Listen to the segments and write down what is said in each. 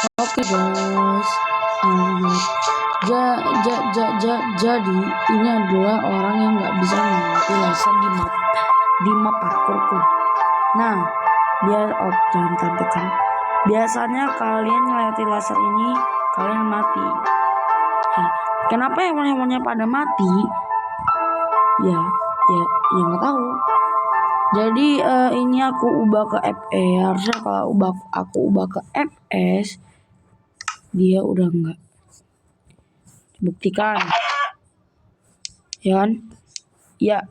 Oke guys, jadi ini adalah orang yang nggak bisa melewati laser di map parkourku. Nah, jangan tantekan. Biasanya kalian melewati laser ini kalian mati. Kenapa hewan-hewannya pada mati? Ya nggak tahu. Jadi ini aku ubah ke FE. Harusnya kalau aku ubah ke FS, dia udah enggak. Buktikan, ya kan? Ya.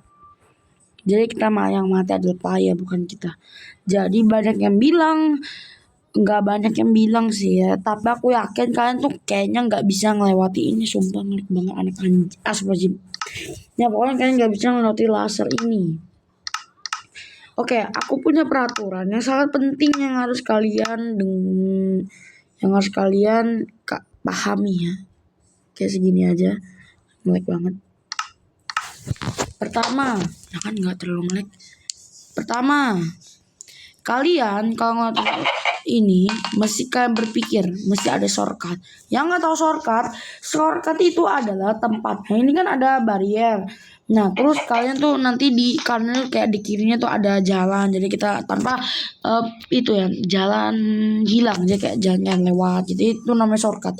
Jadi kita yang mati adalah player, bukan kita. Jadi banyak yang bilang, nggak banyak yang bilang sih ya. Tapi aku yakin kalian tuh kayaknya nggak bisa ngelewati ini. Sumpah ngelik banget anak anjing. Ya pokoknya kalian nggak bisa ngelewati laser ini. Oke, aku punya peraturan yang sangat penting yang harus kalian pahami ya. Kayak segini aja, ngelag banget. Pertama, kan nggak terlalu ngelag. Pertama, kalian kalau nggak ini mesti kalian berpikir mesti ada shortcut. Yang nggak tahu shortcut itu adalah tempatnya. Ini kan ada barrier. Nah, terus kalian tuh nanti di kanan kayak di kirinya tuh ada jalan. Jadi kita tanpa itu ya jalan hilang aja kayak jalan lewat. Jadi itu namanya shortcut.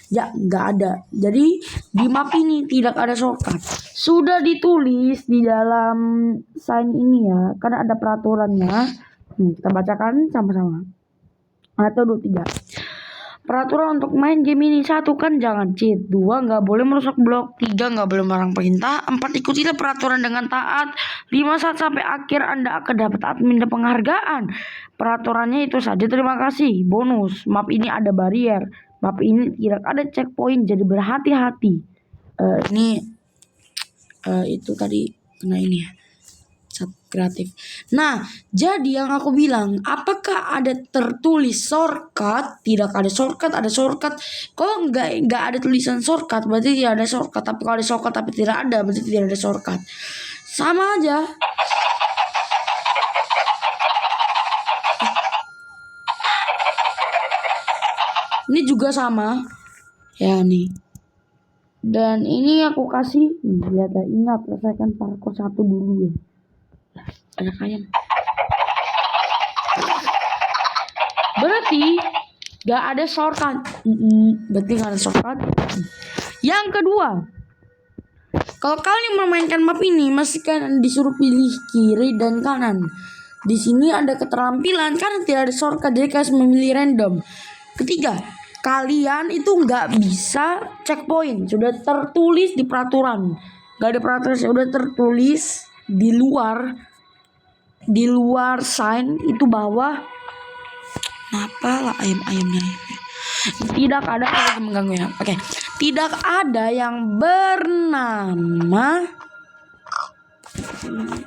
Ya nggak ada. Jadi di map ini tidak ada shortcut. Sudah ditulis di dalam sign ini ya. Karena ada peraturannya. Kita bacakan sama-sama. 1, 2, 3. Peraturan untuk main game ini: 1. Kan jangan cheat. 2. Nggak boleh merusak blok. 3. Nggak boleh melarang perintah. 4. Ikutilah peraturan dengan taat. 5. Saat sampai akhir Anda akan dapat admin dan penghargaan. Peraturannya itu saja, terima kasih. Bonus, map ini ada barrier. Map ini tidak ada checkpoint, jadi berhati-hati. Itu tadi kena ini ya, kreatif. Nah, jadi yang aku bilang, apakah ada tertulis shortcut? Tidak ada shortcut, ada shortcut. Kalau nggak ada tulisan shortcut, berarti tidak ada shortcut. Tapi kalau ada shortcut tapi tidak ada, berarti tidak ada shortcut. Sama aja. Ini juga sama. Ya nih. Dan ini aku kasih, lihat ya, ingat selesaikan parkour 1 dulu ya. Ada ayam. Berarti gak ada shortcut. Berarti gak ada shortcut. Yang kedua, kalau kalian memainkan map ini, mesti kalian disuruh pilih kiri dan kanan. Di sini ada keterampilan karena tidak ada shortcut, jadi kalian memilih random. Ketiga, kalian itu nggak bisa checkpoint. Sudah tertulis di peraturan. Gak ada peraturan, sudah tertulis di luar sign itu bawah. Kenapa lah ayamnya? Tidak ada yang mengganggu ya. Oke. Tidak ada yang bernama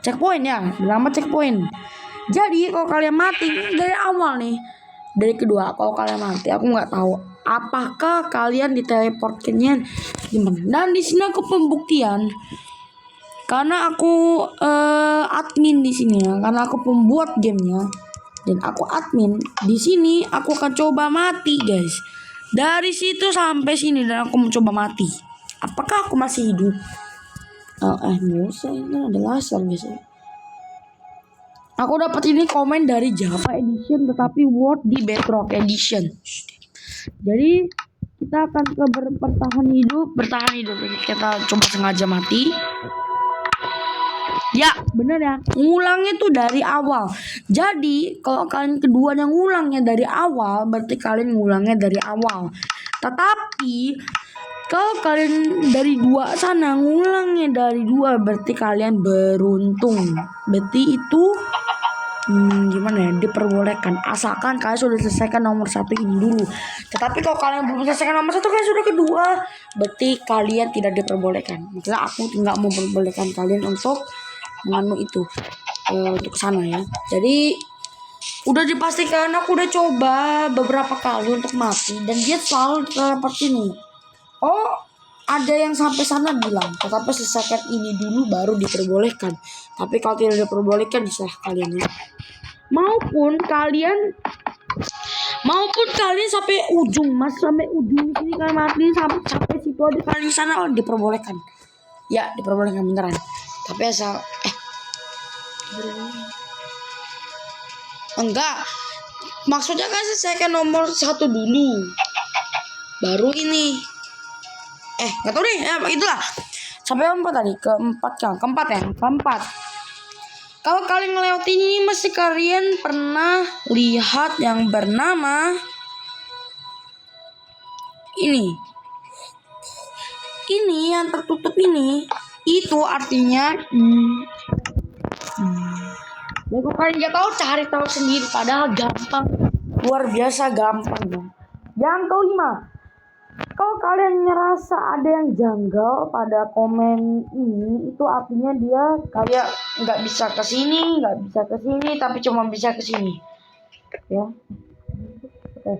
checkpoint ya. Bernama checkpoint. Jadi kalau kalian mati dari awal nih, dari kedua, kalau kalian mati, aku nggak tahu apakah kalian diteleportkannya gimana. Dan di sini aku pembuktian. Karena aku admin di sini ya, karena aku pembuat gamenya dan aku admin di sini, aku akan coba mati guys. Dari situ sampai sini dan aku mencoba mati. Apakah aku masih hidup? Ini ada laser guys ya. Aku dapat ini komen dari Java Edition tetapi Word di Bedrock Edition. Jadi kita akan bertahan hidup. Kita coba sengaja mati. Ya bener ya, ngulangnya tuh dari awal. Jadi kalau kalian kedua yang ngulangnya dari awal, berarti kalian ngulangnya dari awal. Tetapi kalau kalian dari 2 sana ngulangnya dari 2, berarti kalian beruntung. Berarti itu gimana ya, diperbolehkan asalkan kalian sudah selesaikan nomor 1 ini dulu. Tetapi kalau kalian belum selesaikan nomor 1, kalian sudah kedua, berarti kalian tidak diperbolehkan. Makanya aku nggak memperbolehkan kalian untuk menganu itu untuk sana ya. Jadi udah dipastikan, aku udah coba beberapa kali untuk mati dan dia selalu teleport sini. Oh, ada yang sampai sana bilang, tetapi selesaikan ini dulu baru diperbolehkan. Tapi kalau tidak diperbolehkan, bisa kalian ya. Maupun kalian maupun kalian sampai ujung, mas sampai ujung sini kalian mati sampai situ aja kalian di sana diperbolehkan. Ya diperbolehkan beneran. Tapi asal enggak, maksudnya kan selesaikan nomor 1 dulu, baru ini. Nggak tahu deh, ya itulah. Sampai keempat tadi, keempat. Kalau kalian ngelewatin ini, mesti kalian pernah lihat yang bernama ini. Ini yang tertutup ini, itu artinya ya kok kalian nggak tahu, cari tahu sendiri. Padahal gampang, luar biasa gampang ya. Yang kelima, kalau kalian ngerasa ada yang janggal pada komen ini, itu artinya dia kayak nggak bisa ke sini, tapi cuma bisa ke sini. Ya. Oke.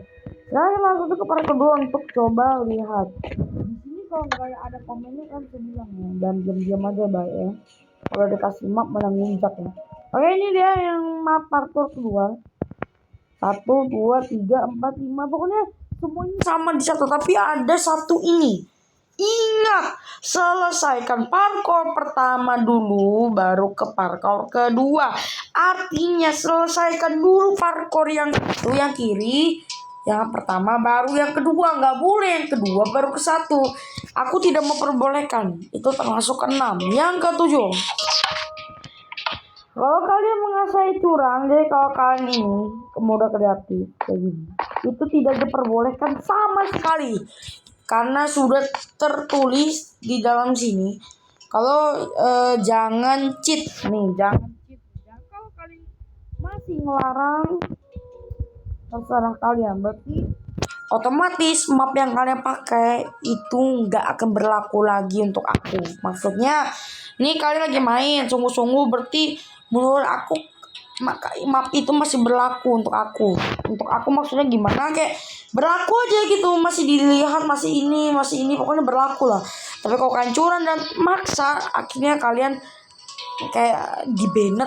Sekarang langsung ke part kedua untuk coba lihat. Di sini kalau nggak ada komennya kan saya bilang ya, dan diam-diam aja baik ya. Kalau dikasih map menang ninjak ya. Oke, ini dia yang map parkour kedua. 1, 2, 3, 4, 5. Pokoknya semuanya sama di satu, tapi ada satu ini. Ingat, selesaikan parkour pertama dulu, baru ke parkour kedua. Artinya selesaikan dulu parkour yang itu, yang kiri. Yang pertama baru yang kedua. Nggak boleh yang kedua baru ke satu. Aku tidak memperbolehkan. Itu termasuk ke 6. Yang ke-7, kalau kalian menguasai curang, jadi kalau kalian ini mode kreatif kayak gini, itu tidak diperbolehkan sama sekali, karena sudah tertulis di dalam sini kalau jangan cheat nih, jangan cheat. Dan kalau kalian masih melarang, terserah kalian, berarti otomatis map yang kalian pakai itu nggak akan berlaku lagi untuk aku. Maksudnya, nih kalian lagi main sungguh-sungguh, berarti menurut aku map itu masih berlaku untuk aku. Untuk aku maksudnya gimana, kayak berlaku aja gitu, masih dilihat, masih ini, pokoknya berlaku lah. Tapi kalau kalian curang dan maksa, akhirnya kalian kayak di-banned.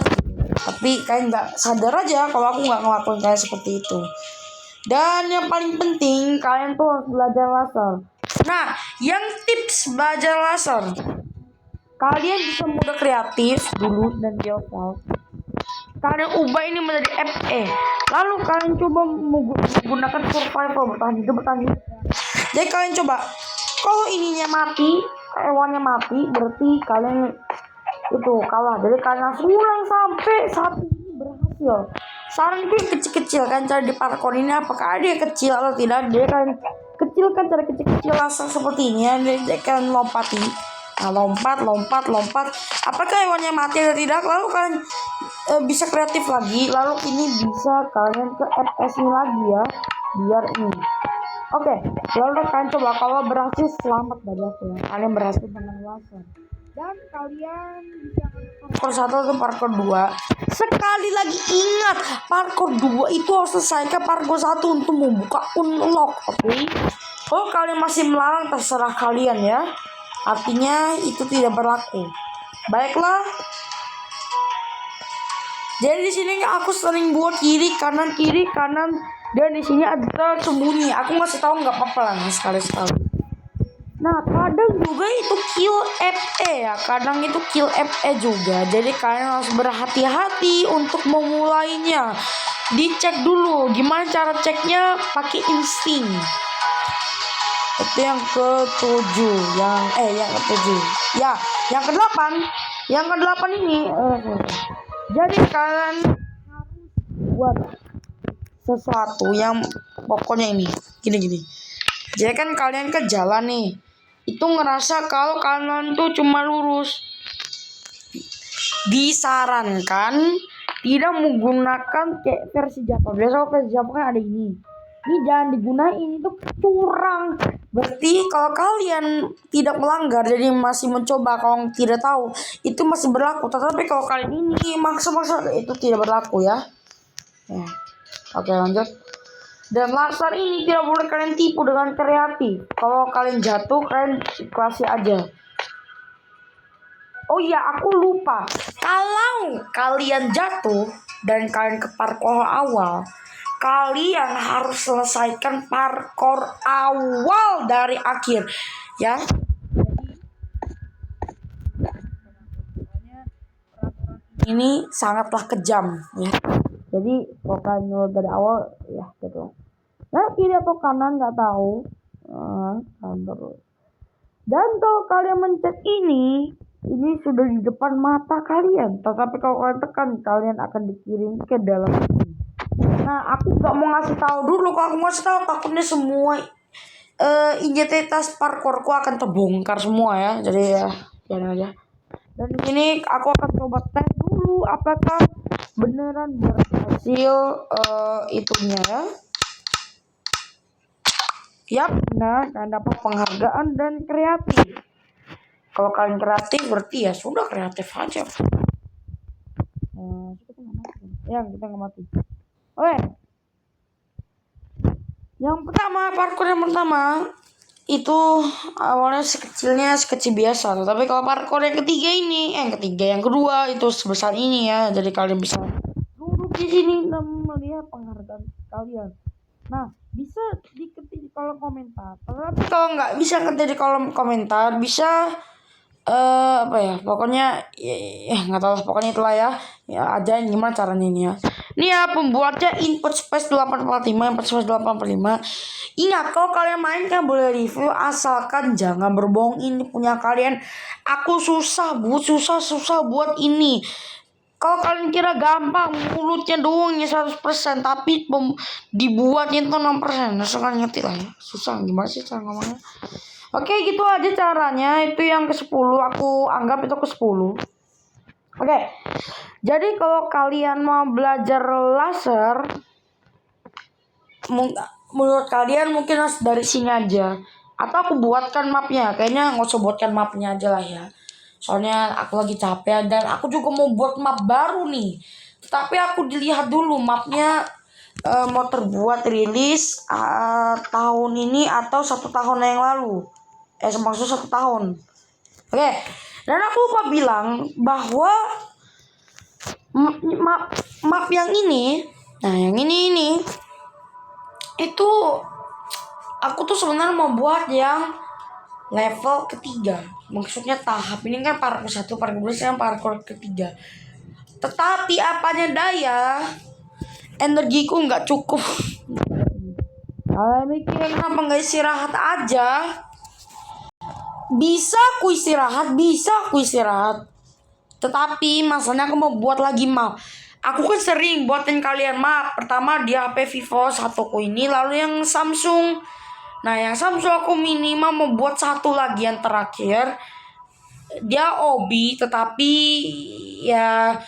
Tapi kalian nggak sadar aja kalau aku nggak ngelakuin kayak seperti itu. Dan yang paling penting, kalian tuh harus belajar laser. Nah, yang tips belajar laser, kalian bisa mode kreatif dulu dan default. Kalian ubah ini menjadi FE. Lalu kalian coba menggunakan survival, bertahan hidup. Jadi kalian coba, kalau ininya mati, hewannya mati, berarti kalian itu kalah. Jadi kalian langsung ulang sampai saat ini berhasil. Saran itu kecil-kecil kan, cari di parkour ini apakah ada yang kecil atau tidak. Dia kan kecil kan, cari kecil-kecil langsung seperti ini ya. Dia kalian lompati. Nah, lompat. Apakah hewannya mati atau tidak? Lalu kalian bisa kreatif lagi. Lalu ini bisa kalian ke FS ini lagi ya, biar ini. Oke, lalu kalian coba, kalau berhasil selamat dari aku ya. Kalian berhasil menang laser. Dan kalian bisa parkour 1 atau parkour 2. Sekali lagi ingat, parkour 2 itu harus selesaikan parkour 1 untuk membuka unlock. Oke? Kalau kalian masih melarang, terserah kalian ya. Artinya itu tidak berlaku. Baiklah. Jadi di sini aku sering buat kiri kanan, dan di sini ada sembunyi. Aku masih tahu, nggak apa-apa lah sekali-sekali. Nah, kadang juga itu kill FE ya, kadang itu kill FE juga. Jadi kalian harus berhati-hati untuk memulainya. Dicek dulu gimana cara ceknya, pakai insting. Itu yang ke-7, yang ke-7. Ya, yang ke-8 ini jadi kalian harus buat sesuatu yang pokoknya ini gini. Jadi kan kalian ke jalan nih, itu ngerasa kalau kanan tuh cuma lurus. Disarankan tidak menggunakan kayak versi Java. Biasa versi Java kan ada ini. Ini jangan digunain, itu curang. Berarti kalau kalian tidak melanggar, jadi masih mencoba, kalau tidak tahu, itu masih berlaku. Tetapi kalau kalian ini maksa-maksa, itu tidak berlaku ya. Oke, lanjut. Dan laser ini tidak boleh kalian tipu dengan kreatif. Kalau kalian jatuh, kalian ikhlasi aja. Oh iya, aku lupa. Kalau kalian jatuh dan kalian ke parkour awal, kalian harus selesaikan parkour awal dari akhir ya. Ini sangatlah kejam ya. Jadi pokoknya dari awal ya gitu. Nah, kiri atau kanan nggak tahu. Dan kalau kalian mencet ini sudah di depan mata kalian. Tetapi kalau kalian tekan, kalian akan dikirim ke dalam ini. Nah, aku nggak mau ngasih tahu dulu. Kalau aku ngasih tahu, takutnya semua identitas parkourku akan terbongkar semua ya. Jadi ya, jangan aja. Dan ini aku akan coba tes dulu apakah beneran berhasil itunya ya. Yap, benar, kalian dapat penghargaan dan kreatif. Kalau kalian kreatif berarti ya sudah kreatif aja. Kita nggak mati. Oke. Yang pertama, parkour yang pertama itu awalnya sekecil biasa, tapi kalau parkour yang ketiga ini, yang kedua itu sebesar ini ya. Jadi kalian bisa duduk di sini dan melihat penghargaan kalian. Nah, bisa diketik di kolom komentar. Tapi kalau nggak bisa ketik di kolom komentar, bisa apa ya, pokoknya ya nggak tahu, pokoknya itulah ya aja gimana caranya ini ya. Ini ya pembuatnya Input Space 845. Ingat, kalau kalian main kan boleh review asalkan jangan berbohong, ini punya kalian. Aku susah buat ini. Kalau kalian kira gampang, mulutnya doang ya 100%, tapi dibuatnya itu 6%. Nah, kalian ngerti lah ya. Susah gimana sih cara ngomongnya. Oke, gitu aja caranya. Itu yang ke-10, aku anggap itu ke-10. Oke. Jadi kalau kalian mau belajar laser, menurut kalian mungkin harus dari sini aja. Atau aku buatkan mapnya. Kayaknya nggak usah buatkan mapnya aja lah ya. Soalnya aku lagi capek dan aku juga mau buat map baru nih. Tapi aku dilihat dulu mapnya mau terbuat rilis tahun ini atau 1 tahun yang lalu. Maksud 1 tahun. Oke. Dan aku lupa bilang bahwa map yang ini, nah yang ini itu aku tuh sebenarnya mau buat yang level ketiga. Maksudnya tahap ini kan parkour 1, parkour 2, sekarang parkour ketiga. Tetapi apanya daya, energiku nggak cukup. Kalian mikir kenapa nggak istirahat aja? Bisa aku istirahat. Tetapi masalahnya aku mau buat lagi map. Aku kan sering buatin kalian map. Pertama di HP Vivo 1ku ini, lalu yang Samsung. Nah, yang Samsung aku minimal mau buat 1 lagi yang terakhir. Dia obi, tetapi ya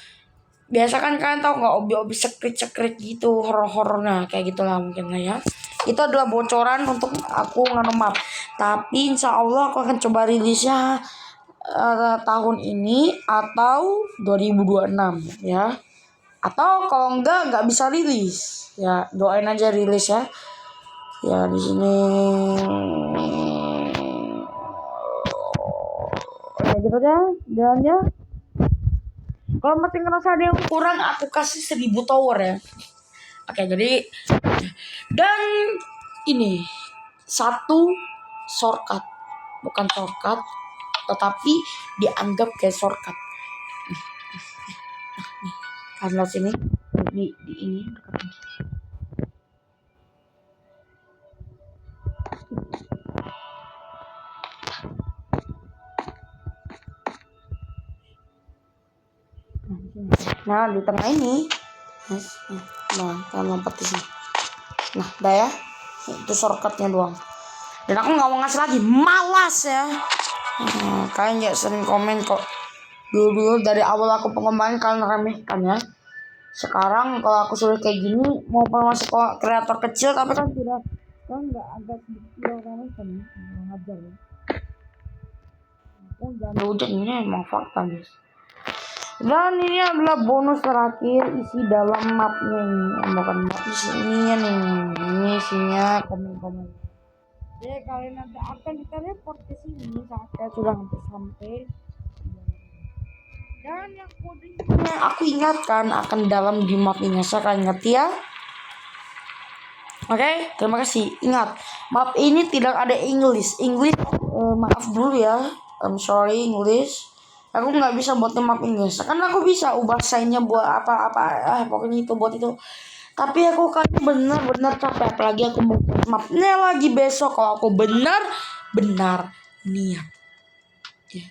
biasa kan kalian tahu nggak, obi sekrit gitu, horor-horornya kayak gitulah mungkin lah ya. Itu adalah bocoran untuk aku map. Tapi insya Allah aku akan coba rilisnya tahun ini atau 2026 ya. Atau kalau nggak bisa rilis ya, doain aja rilis ya. Ya di sini kayak gitu aja jalannya. Kalau masih ngerasa ada yang kurang, aku kasih 1000 tower ya. Oke, jadi dan ini 1 shortcut, bukan shortcut tetapi dianggap kayak shortcut. Karena sini di ini. Nah, di tengah ini. Nah, kalian lompat di sini. Nah, udah ya. Itu shortcutnya doang. Dan aku nggak mau ngasih lagi, malas ya. Kalian nggak sering komen kok. Dulu dari awal aku pengembangan kalian remehkan ya. Sekarang kalau aku suruh kayak gini, mau masuk ke kreator kecil, tapi kan tidak, kan nggak agak sedikit remehkan ya. Ngajar ya. Oh, jangan hujan, ini emang fakta guys. Dan ini adalah bonus terakhir isi dalam mapnya ini. Bukan map isinya nih. Ini isinya komen-komen. Jadi kalian nanti akan kita report ke sini saat saya sudah sampai. Dan yang kodenya aku ingatkan akan dalam di map ini. Saya akan ingat ya. Oke, terima kasih. Ingat, map ini tidak ada English. Maaf dulu ya. I'm sorry English. Aku nggak bisa buat map English. Kan aku bisa ubah sign-nya buat apa-apa. Pokoknya itu buat itu. Tapi aku kan benar-benar capek. Apalagi aku mau mapnya lagi besok. Kalau aku benar-benar niat. Ya.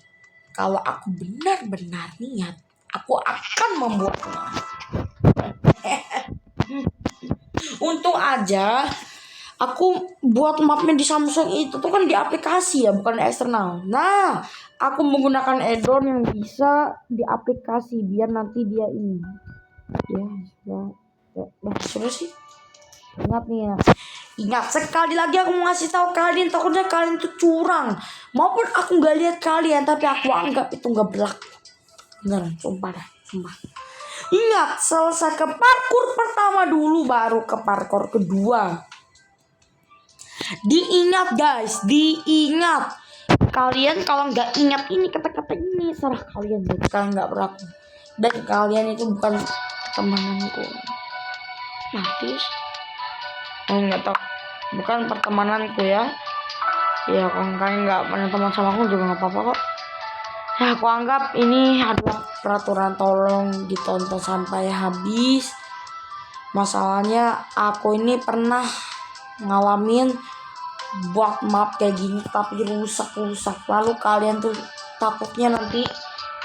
Kalau aku benar-benar niat, aku akan membuatnya. Untung aja aku buat mapnya di Samsung itu tuh kan di aplikasi ya, bukan di eksternal. Nah, aku menggunakan add-on yang bisa di aplikasi biar nanti dia ini. Sudah sih. Ingat nih ya. Ingat sekali lagi aku mau ngasih tahu kalian, takutnya kalian tuh curang. Maupun aku nggak lihat kalian, tapi aku anggap itu nggak berlaku. Beneran, sumpah dah, sumpah. Ingat, selesai ke parkour pertama dulu, baru ke parkour kedua. Diingat guys, diingat. Kalian kalau nggak ingat ini kata-kata ini, serah kalian. Jadi kalian nggak berlaku. Dan kalian itu bukan temananku. Mati. Nggak tahu. Bukan pertemananku ya. Ya kalau kalian nggak pernah teman sama aku juga nggak apa-apa kok. Ya aku anggap ini adalah peraturan, tolong ditonton sampai habis. Masalahnya aku ini pernah ngalamin buat map kayak gini tapi rusak. Lalu kalian tuh takutnya nanti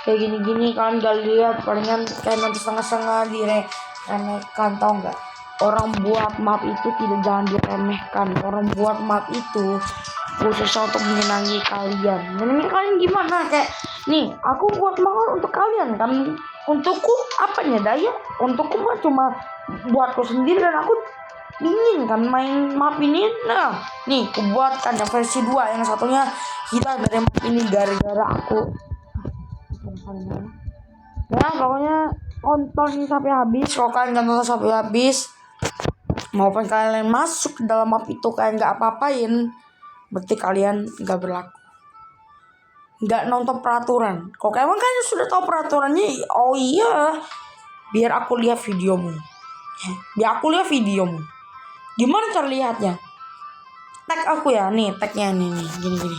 kayak gini kalian gak lihat, palingan kayak nanti setengah-setengah diremehkan. Tau nggak, orang buat map itu jangan diremehkan. Orang buat map itu khususnya untuk menyenangi kalian gimana, kayak nih aku buat map untuk kalian kan. Untukku apanya daya, untukku mah cuma buatku sendiri dan aku ingin kan main map ini. Nah nih aku buatkan yang versi 2, yang satunya hilang dari map ini gara-gara aku. Ya pokoknya nonton sampai habis. Kalau kalian nggak nonton sampai habis, maupun kalian masuk ke dalam map itu kalian nggak apa-apain, berarti kalian nggak berlaku, nggak nonton peraturan. Kok emang kalian sudah tahu peraturannya? Oh iya, biar aku lihat videomu. Gimana cara lihatnya? Tag aku ya, nih tagnya nih gini.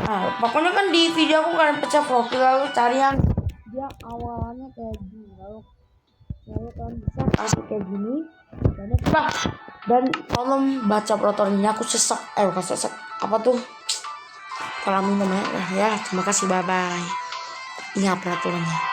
Nah, pokoknya kan di video aku kalian pecah profil, lalu cari yang dia awalannya kayak gini, lalu kalian bisa kasih kayak gini dan tolong baca peraturannya. Aku bukan sesek, apa tuh, kalau minum ya. Terima kasih, bye bye. Ingat peraturannya.